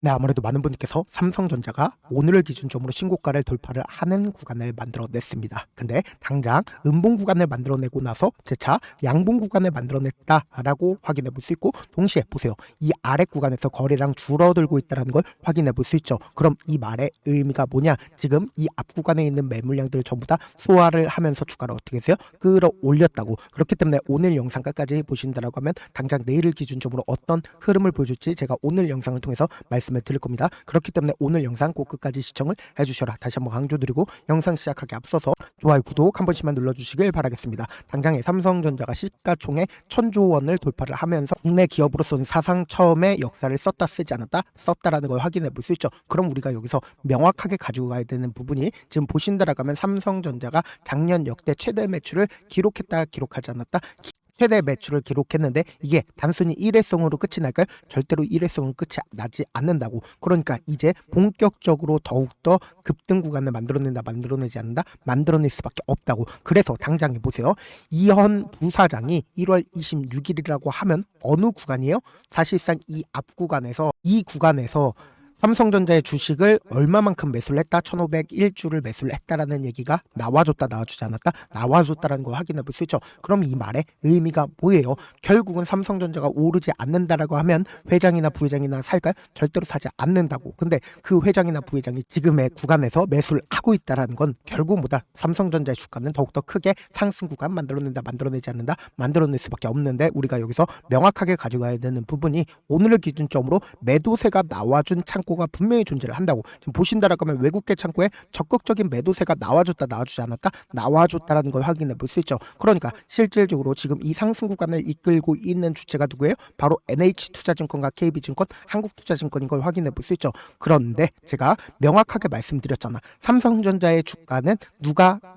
네, 아무래도 많은 분들께서 삼성전자가 오늘을 기준점으로 신고가를 돌파를 하는 구간을 만들어냈습니다. 근데 당장 음봉 구간을 만들어내고 나서 재차 양봉 구간을 만들어냈다라고 확인해 볼 수 있고, 동시에 보세요. 이 아래 구간에서 거래량 줄어들고 있다는 걸 확인해 볼 수 있죠. 그럼 이 말의 의미가 뭐냐? 지금 이 앞 구간에 있는 매물량들 전부 다 소화를 하면서 주가를 어떻게 했어요? 끌어올렸다고. 그렇기 때문에 오늘 영상 끝까지 보신다라고 하면 당장 내일을 기준점으로 어떤 흐름을 보여줄지 제가 오늘 영상을 통해서 말씀을 드릴 겁니다. 그렇기 때문에 오늘 영상 꼭 끝까지 시청을 해주셔라. 다시 한번 강조드리고, 영상 시작하기 앞서서 좋아요, 구독 한 번씩만 눌러주시길 바라겠습니다. 당장에 삼성전자가 시가총액 1000조 원을 돌파를 하면서 국내 기업으로서는 사상 처음에 역사를 썼다 쓰지 않았다 썼다라는 걸 확인해 볼 수 있죠. 그럼 우리가 여기서 명확하게 가지고 가야 되는 부분이, 지금 보신다라고 하면 삼성전자가 작년 역대 최대 매출을 기록했다 기록하지 않았다, 최대 매출을 기록했는데 이게 단순히 일회성으로 끝이 날까요? 절대로 일회성으로 끝이 나지 않는다고. 그러니까 이제 본격적으로 더욱더 급등 구간을 만들어낸다, 만들어내지 않는다, 만들어낼 수밖에 없다고. 그래서 당장에 보세요. 이현 부사장이 1월 26일이라고 하면 어느 구간이에요? 사실상 이 앞 구간에서, 이 구간에서 삼성전자의 주식을 얼마만큼 매수를 했다, 1501주를 매수를 했다라는 얘기가 나와줬다, 나와주지 않았다, 나와줬다라는 걸 확인해 볼 수 있죠. 그럼 이 말의 의미가 뭐예요? 결국은 삼성전자가 오르지 않는다라고 하면 회장이나 부회장이나 살까요? 절대로 사지 않는다고. 근데 그 회장이나 부회장이 지금의 구간에서 매수를 하고 있다라는 건 결국 뭐다? 삼성전자의 주가는 더욱더 크게 상승 구간 만들어낸다, 만들어내지 않는다, 만들어낼 수밖에 없는데, 우리가 여기서 명확하게 가져가야 되는 부분이, 오늘을 기준점으로 매도세가 나와준 창고가 분명히 존재를 한다고. 지금 보신다라고 하면 외국계 창고에 적극적인 매도세가 나와줬다, 나와주지 않았다, 나와줬다라는 걸 확인해 볼 수 있죠. 그러니까 실질적으로 지금 이 상승 구간을 이끌고 있는 주체가 누구예요? 바로 NH투자증권과 KB증권, 한국투자증권인 걸 확인해 볼 수 있죠. 그런데 제가 명확하게 말씀드렸잖아. 삼성전자의 주가는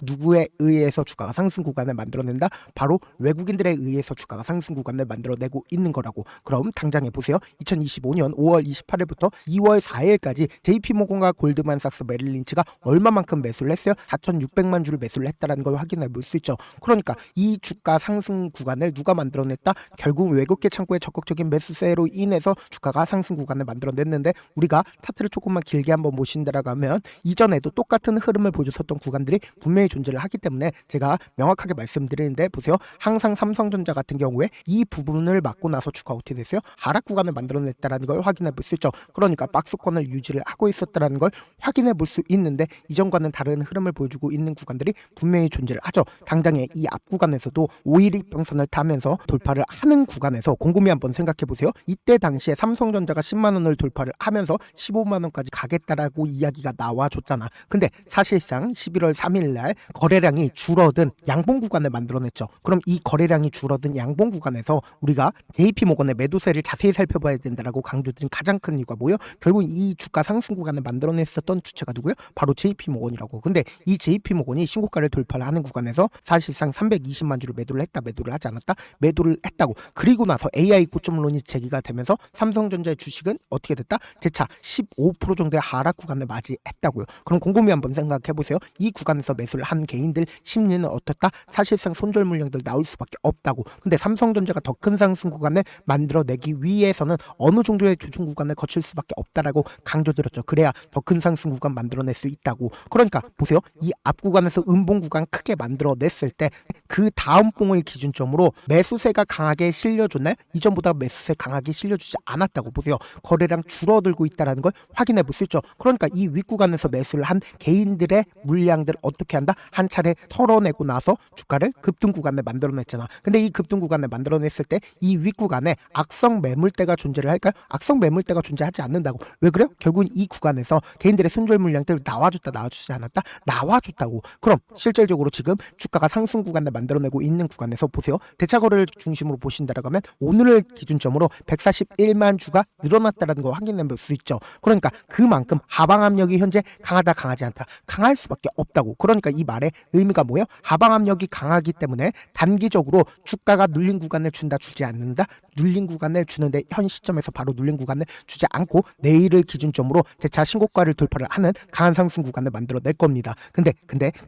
누구에 의해서 주가가 상승 구간을 만들어낸다? 바로 외국인들에 의해서 주가가 상승 구간을 만들어내고 있는 거라고. 그럼 당장에 보세요. 2025년 5월 28일부터 2월 4일까지 JP모건과 골드만삭스, 메릴린치가 얼마만큼 매수를 했어요? 4,600만 주를 매수를 했다는 걸 확인해 볼 수 있죠. 그러니까 이 주가 상승 구간을 누가 만들어냈다? 결국 외국계 창고의 적극적인 매수세로 인해서 주가가 상승 구간을 만들어냈는데, 우리가 차트를 조금만 길게 한번 보신다라고 하면 이전에도 똑같은 흐름을 보여줬었던 구간들이 분명히 존재를 하기 때문에 제가 명확하게 말씀드리는데, 보세요. 항상 삼성전자 같은 경우에 이 부분을 맞고 나서 주가 어떻게 됐어요? 하락 구간을 만들어냈다는 걸 확인해 볼 수 있죠. 그러니까 박스권을 유지를 하고 있었다는 걸 확인해 볼 수 있는데, 이전과는 다른 흐름을 보여주고 있는 구간들이 분명히 존재를 하죠. 당장에 이 앞 구간에서도 5일이평선을 타면서 돌파를 하는 구간에서 곰곰이 한번 생각해 보세요. 이때 당시에 삼성전자가 10만 원을 돌파를 하면서 15만 원까지 가겠다라고 이야기가 나와줬잖아. 근데 사실상 11월 3일 날 거래량이 줄어든 양봉 구간을 만들어냈죠. 그럼 이 거래량이 줄어든 양봉 구간에서 우리가 JP모건의 매도세를 자세히 살펴봐야 된다라고 강조드린 가장 큰 이유가 뭐예요? 결국 이 주가 상승 구간을 만들어냈었던 주체가 누구예요? 바로 JP모건이라고. 근데 이 JP모건이 신고가를 돌파를 하는 구간에서 사실상 320만 주를 매도를 했다, 매도를 하지 않았다, 매도를 했다고. 그리고 나서 AI 고점론이 제기가 되면서 삼성전자의 주식은 어떻게 됐다? 재차 15% 정도의 하락 구간을 맞이했다고요. 그럼 곰곰이 한번 생각해 보세요. 이 구간에서 매수를 한 개인들 심리는 어떻다? 사실상 손절 물량들 나올 수밖에 없다고. 근데 삼성전자가 더 큰 상승 구간을 만들어내기 위해서는 어느 정도의 조정 구간을 거칠 수밖에 없다라고 강조드렸죠. 그래야 더 큰 상승 구간 만들어낼 수 있다고. 그러니까 보세요. 이 앞 구간에서 음봉 구간 크게 만들어냈을 때 그 다음 봉을 기준점으로 매수세가 강하게 실려줬나요? 이전보다 매수세 강하게 실려주지 않았다고. 보세요. 거래량 줄어들고 있다는 걸 확인해 볼 수 있죠. 그러니까 이 윗구간에서 매수를 한 개인들의 물량들 어떻게 한다? 한 차례 털어내고 나서 주가를 급등 구간을 만들어냈잖아. 근데 이 급등 구간을 만들어냈을 때 이 윗구간에 악성 매물대가 존재를 할까요? 악성 매물대가 존재하지 않는다고. 왜 그래요? 결국은 이 구간에서 개인들의 손절 물량들 나와줬다, 나와주지 않았다, 나와줬다고. 그럼 실질적으로 지금 주가가 상승 구간을 만들어내고 있는 구간에서 보세요. 대차거래를 중심으로 보신다라고 하면 오늘을 기준점으로 141만 주가 늘어났다는 걸 확인해 볼 수 있죠. 그러니까 그만큼 하방 압력이 현재 강하다, 강하지 않다, 강할 수밖에 없다고. 그러니까 이 말의 의미가 뭐예요? 하방 압력이 강하기 때문에 단기적으로 주가가 눌린 구간을 준다, 주지 않는다, 눌린 구간을 주는데 현 시점에서 바로 눌린 구간을 주지 않고 내일 내일을 기준점으로 재차 신고가를 돌파를 하는 강한 상승 구간을 만들어낼 겁니다. 근데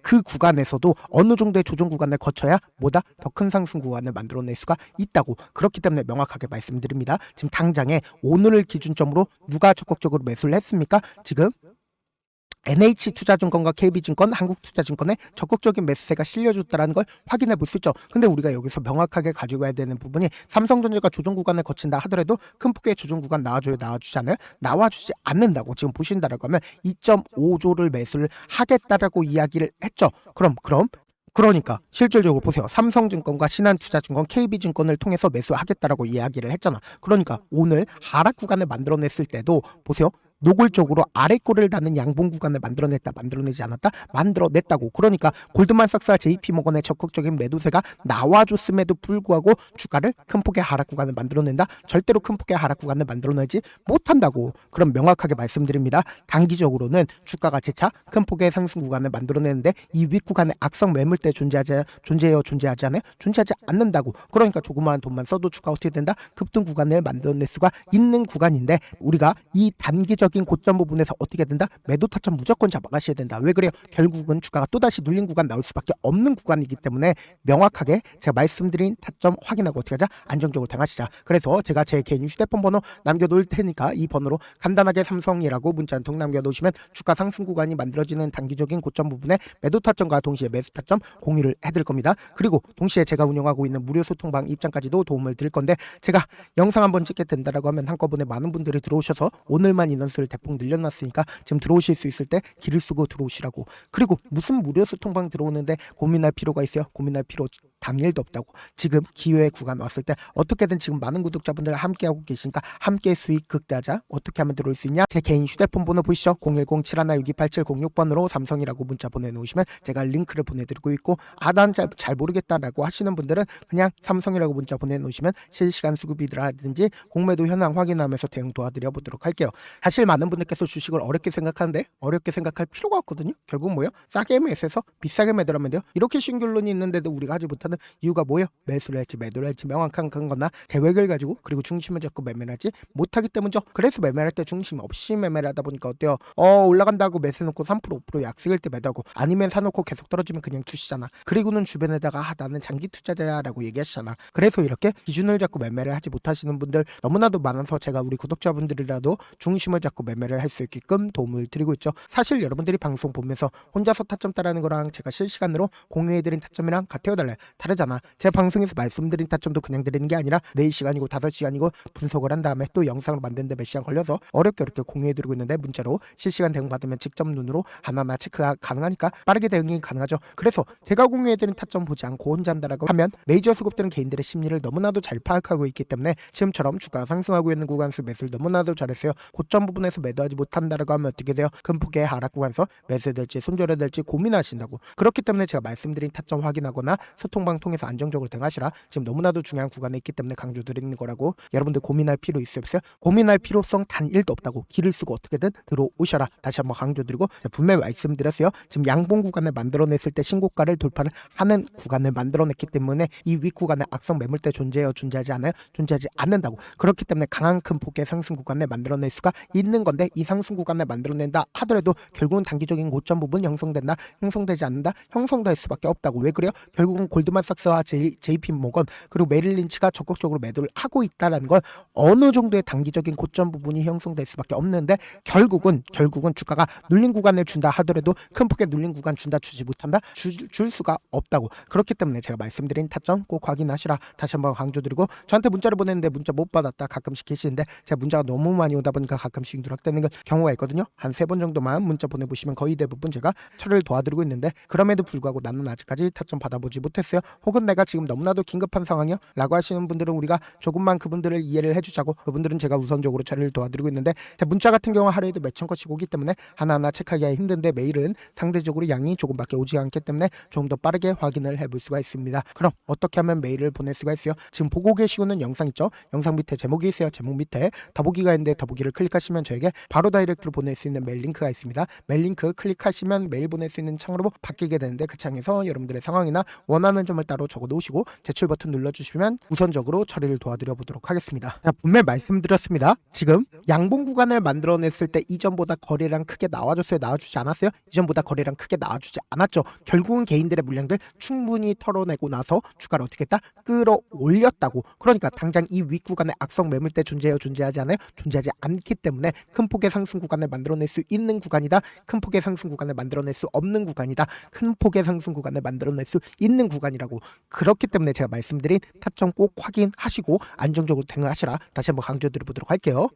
그 구간에서도 어느 정도의 조정 구간을 거쳐야 보다 더 큰 상승 구간을 만들어낼 수가 있다고, 그렇기 때문에 명확하게 말씀드립니다. 지금 당장에 오늘을 기준점으로 누가 적극적으로 매수를 했습니까? 지금 NH투자증권과 KB증권, 한국투자증권의 적극적인 매수세가 실려줬다는 걸 확인해 볼 수 있죠. 근데 우리가 여기서 명확하게 가지고 가야 되는 부분이, 삼성전자가 조정 구간을 거친다 하더라도 큰 폭의 조정 구간 나와주지 않아요? 나와주지 않는다고 지금 보신다라고 하면 2.5조를 매수를 하겠다라고 이야기를 했죠. 그러니까 실질적으로 보세요. 삼성증권과 신한투자증권, KB증권을 통해서 매수하겠다라고 이야기를 했잖아. 그러니까 오늘 하락 구간을 만들어냈을 때도 보세요. 노골적으로 아래꼬리를 닿는 양봉 구간을 만들어내지 않았다? 만들어냈다고. 그러니까 골드만삭스와 JP모건의 적극적인 매도세가 나와줬음에도 불구하고 주가를 큰 폭의 하락 구간을 만들어낸다? 절대로 큰 폭의 하락 구간을 만들어내지 못한다고. 그럼 명확하게 말씀드립니다. 단기적으로는 주가가 재차 큰 폭의 상승 구간을 만들어내는데 이 윗구간에 악성 매물대 존재하지 않아요? 존재하지 않는다고. 그러니까 조그마한 돈만 써도 주가 어떻게 된다? 급등 구간을 만들어낼 수가 있는 구간인데, 우리가 이 단기적 고점 부분에서 어떻게 된다? 매도 타점 무조건 잡아가셔야 된다. 왜 그래요? 결국은 주가가 또다시 눌린 구간 나올 수밖에 없는 구간이기 때문에 명확하게 제가 말씀드린 타점 확인하고 어떻게 하자? 안정적으로 대응하시자. 그래서 제가 제 개인 휴대폰 번호 남겨놓을 테니까 이 번호로 간단하게 삼성이라고 문자 한 통 남겨놓으시면 주가 상승 구간이 만들어지는 단기적인 고점 부분에 매도 타점과 동시에 매수 타점 공유를 해드릴 겁니다. 그리고 동시에 제가 운영하고 있는 무료 소통방 입장까지도 도움을 드릴 건데, 제가 영상 한번 찍게 된다라고 하면 한꺼번에 많은 분들이 들어오셔서 오늘만 인원수를 대폭 늘려놨으니까 지금 들어오실 수 있을 때 길을 쓰고 들어오시라고. 그리고 무슨 무료 소통방 들어오는데 고민할 필요가 있어요? 고민할 필요 당일도 없다고. 지금 기회의 구간 왔을 때 어떻게든 지금 많은 구독자분들 함께하고 계시니까 함께 수익 극대화자 어떻게 하면 들어올 수 있냐? 제 개인 휴대폰 번호 보시죠. 010-7162-8706번으로 삼성이라고 문자 보내놓으시면 제가 링크를 보내드리고 있고, 난 잘 모르겠다라고 하시는 분들은 그냥 삼성이라고 문자 보내놓으시면 실시간 수급이라든지 공매도 현황 확인하면서 대응 도와드려 보도록 할게요. 사실 많은 분들께서 주식을 어렵게 생각하는데 어렵게 생각할 필요가 없거든요. 결국 뭐예요? 싸게 매수해서 비싸게 매도하면 돼요. 이렇게 쉬운 결론이 있는데도 우리가 하지 못하는 이유가 뭐예요? 매수를 할지 매도를 할지 명확한 거나 계획을 가지고 그리고 중심을 잡고 매매를 하지 못하기 때문이죠. 그래서 매매할 때 중심 없이 매매를 하다 보니까 어때요? 올라간다고 매수해놓고 3% 5% 약세일 때 매도하고, 아니면 사놓고 계속 떨어지면 그냥 투시잖아. 그리고는 주변에다가 나는 장기 투자자야라고 얘기하시잖아. 그래서 이렇게 기준을 잡고 매매를 하지 못하시는 분들 너무나도 많아서 제가 우리 구독자분들이라도 중심을 잡고 매매를 할 수 있게끔 도움을 드리고 있죠. 사실 여러분들이 방송 보면서 혼자서 타점 따라하는 거랑 제가 실시간으로 공유해드린 타점이랑 같아요, 달라요? 다르잖아. 제 방송에서 말씀드린 타점도 그냥 드리는 게 아니라 4시간이고 5시간이고 분석을 한 다음에 또 영상을 만드는데 몇 시간 걸려서 어렵게 공유해드리고 있는데, 문자로 실시간 대응 받으면 직접 눈으로 하나하나 체크가 가능하니까 빠르게 대응이 가능하죠. 그래서 제가 공유해드린 타점 보지 않고 혼자 한다라고 하면 메이저 수급들은 개인들의 심리를 너무나도 잘 파악하고 있기 때문에 지금처럼 주가가 상승하고 있는 구간에서 매수를 너무나도 잘했어요. 고점 부분에서 매도하지 못한다라고 하면 어떻게 돼요? 큰 폭의 하락 구간에서 매수해야 될지 손절해야 될지 고민하신다고. 그렇기 때문에 제가 말씀드린 타점 확인하거나 소통방 통해서 안정적으로 대응하시라. 지금 너무나도 중요한 구간에 있기 때문에 강조드리는 거라고. 여러분들 고민할 필요 있어요? 고민할 필요성 단 1도 없다고. 길을 쓰고 어떻게든 들어오셔라. 다시 한번 강조드리고, 분명히 말씀드렸어요. 지금 양봉 구간을 만들어냈을 때 신고가를 돌파를 하는 구간을 만들어냈기 때문에 이 윗구간에 악성 매물대 존재하지 않아요? 존재하지 않는다고. 그렇기 때문에 강한 큰 폭의 상승 구간을 만들어낼 수가 있는 건데, 이 상승 구간을 만들어낸다 하더라도 결국은 단기적인 고점 부분 형성된다? 형성되지 않는다? 형성될 수밖에 없다고. 왜 그래요? 결국은 골드만삭스와 JP모건 그리고 메릴 린치가 적극적으로 매도를 하고 있다는 건 어느 정도의 단기적인 고점 부분이 형성될 수밖에 없는데, 결국은 주가가 눌린 구간을 준다 하더라도 큰 폭의 눌린 구간 주지 못한다? 줄 수가 없다고. 그렇기 때문에 제가 말씀드린 타점 꼭 확인하시라. 다시 한번 강조드리고, 저한테 문자를 보냈는데 문자 못 받았다 가끔씩 계시는데, 제가 문자가 너무 많이 오다 보니까 가끔씩 누락되는 경우가 있거든요. 한 3번 정도만 문자 보내보시면 거의 대부분 제가 처리를 도와드리고 있는데, 그럼에도 불구하고 나는 아직까지 타점 받아보지 못했어요. 혹은 내가 지금 너무나도 긴급한 상황이요? 라고 하시는 분들은 우리가 조금만 그분들을 이해를 해주자고, 그분들은 제가 우선적으로 처리를 도와드리고 있는데, 문자 같은 경우 하루에도 몇천 건씩 오기 때문에 하나하나 체크하기가 힘든데, 메일은 상대적으로 양이 조금밖에 오지 않기 때문에 좀 더 빠르게 확인을 해볼 수가 있습니다. 그럼 어떻게 하면 메일을 보낼 수가 있어요? 지금 보고 계시고는 영상 있죠? 영상 밑에 제목이 있어요. 제목 밑에 더보기가 있는데 더보기를 클릭하시면 저에게 바로 다이렉트로 보낼 수 있는 메일 링크가 있습니다. 메일 링크 클릭하시면 메일 보낼 수 있는 창으로 바뀌게 되는데, 그 창에서 여러분들의 상황이나 원하는 점 점을 따로 적어 놓으시고 제출 버튼 눌러주시면 우선적으로 처리를 도와드려 보도록 하겠습니다. 자, 분명히 말씀드렸습니다. 지금 양봉 구간을 만들어냈을 때 이전보다 거래량 크게 나와줬어요? 나와주지 않았어요? 이전보다 거래량 크게 나와주지 않았죠. 결국은 개인들의 물량들 충분히 털어내고 나서 주가를 어떻게 했다? 끌어올렸다고. 그러니까 당장 이 윗구간에 악성 매물대 존재해요? 존재하지 않아요? 존재하지 않기 때문에 큰 폭의 상승 구간을 만들어낼 수 있는 구간이다. 큰 폭의 상승 구간을 만들어낼 수 없는 구간이다. 큰 폭의 상승 구간을 만들어낼 수 있는 구간이라고. 그렇기 때문에 제가 말씀드린 타점 꼭 확인하시고 안정적으로 대응하시라 다시 한번 강조드려 보도록 할게요.